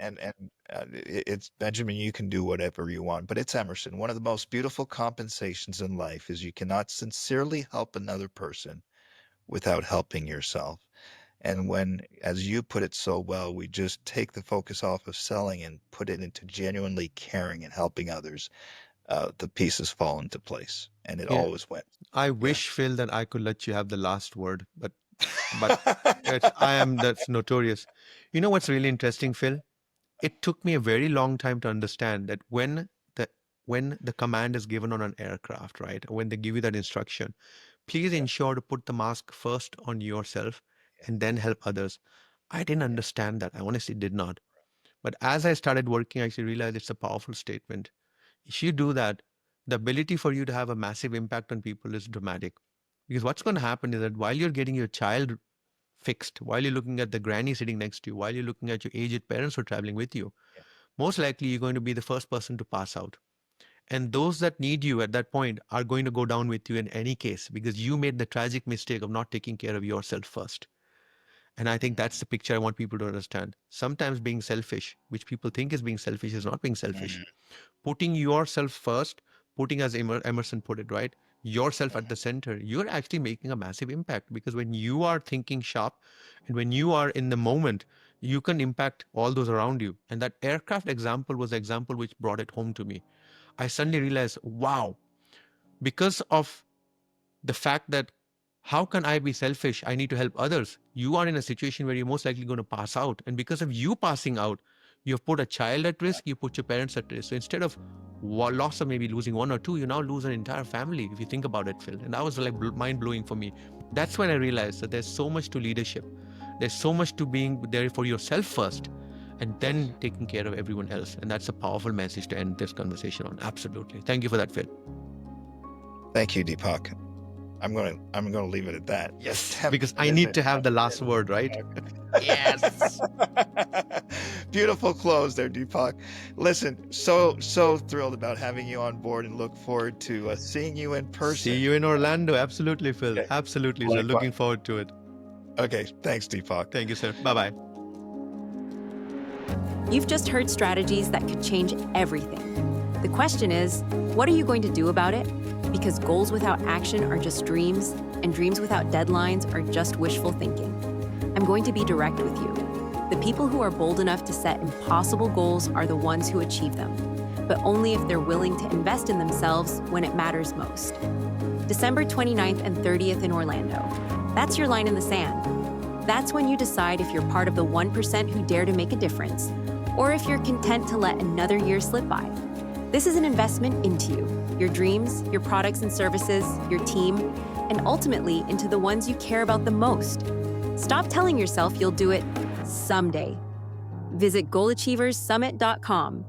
[SPEAKER 2] It's Benjamin. You can do whatever you want, but it's Emerson. One of the most beautiful compensations in life is you cannot sincerely help another person without helping yourself. And when, as you put it so well, we just take the focus off of selling and put it into genuinely caring and helping others, the pieces fall into place, and it
[SPEAKER 3] Yeah.
[SPEAKER 2] always went.
[SPEAKER 3] I
[SPEAKER 2] Yeah.
[SPEAKER 3] wish, Phil, that I could let you have the last word, but that's notorious. You know what's really interesting, Phil? It took me a very long time to understand that the when the command is given on an aircraft, right? When they give you that instruction, please
[SPEAKER 2] Yeah.
[SPEAKER 3] ensure to put the mask first on yourself and then help others. I didn't
[SPEAKER 2] Yeah.
[SPEAKER 3] understand that. I honestly did not. But as I started working, I actually realized it's a powerful statement. If you do that, the ability for you to have a massive impact on people is dramatic. Because what's going to
[SPEAKER 2] Yes.
[SPEAKER 3] happen is that while you're getting your child fixed, while you're looking at the granny sitting next to you, while you're looking at your aged parents who are traveling with you,
[SPEAKER 2] Yeah.
[SPEAKER 3] most likely you're going to be the first person to pass out. And those that need you at that point are going to go down with you in any case because you made the tragic mistake of not taking care of yourself first. And I think that's
[SPEAKER 2] Mm,
[SPEAKER 3] the picture I want people to understand. Sometimes being selfish, which people think is being selfish, is not being selfish.
[SPEAKER 2] mm,
[SPEAKER 3] Putting yourself first, putting, as Emerson put it, right? Yourself at
[SPEAKER 2] mm.
[SPEAKER 3] the center, you're actually making a massive impact because when you are thinking sharp and when you are in the moment, you can impact all those around you. And that aircraft example was the example which brought it home to me. I suddenly realized, wow, because of the fact that how can I be selfish? I need to help others. You are in a situation where you're most likely going to pass out. And because of you passing out, you've put a child at risk, you put your parents at risk. So instead of loss of maybe losing one or two, you now lose an entire family, if you think about it, Phil. And that was like mind blowing for me. That's when I realized that there's so much to leadership. There's so much to being there for yourself first and
[SPEAKER 2] Yes.
[SPEAKER 3] then taking care of everyone else. And that's a powerful message to end this conversation on. Absolutely. Thank you for that, Phil.
[SPEAKER 2] Thank you, Deepak. I'm gonna leave it at that.
[SPEAKER 3] Yes, because I need to have the last word, right? Yes.
[SPEAKER 2] Beautiful close there, Deepak. Listen, so thrilled about having you on board and look forward to seeing you in person.
[SPEAKER 3] See you in Orlando. Absolutely, Phil.
[SPEAKER 2] Okay.
[SPEAKER 3] Absolutely, sir.
[SPEAKER 2] Likewise.
[SPEAKER 3] Looking forward to it.
[SPEAKER 2] Okay, thanks, Deepak.
[SPEAKER 3] Thank you, sir. Bye-bye.
[SPEAKER 1] You've just heard strategies that could change everything. The question is, what are you going to do about it? Because goals without action are just dreams, and dreams without deadlines are just wishful thinking. I'm going to be direct with you. The people who are bold enough to set impossible goals are the ones who achieve them, but only if they're willing to invest in themselves when it matters most. December 29th and 30th in Orlando. That's your line in the sand. That's when you decide if you're part of the 1% who dare to make a difference, or if you're content to let another year slip by. This is an investment into you, your dreams, your products and services, your team, and ultimately into the ones you care about the most. Stop telling yourself you'll do it someday. Visit goalachieverssummit.com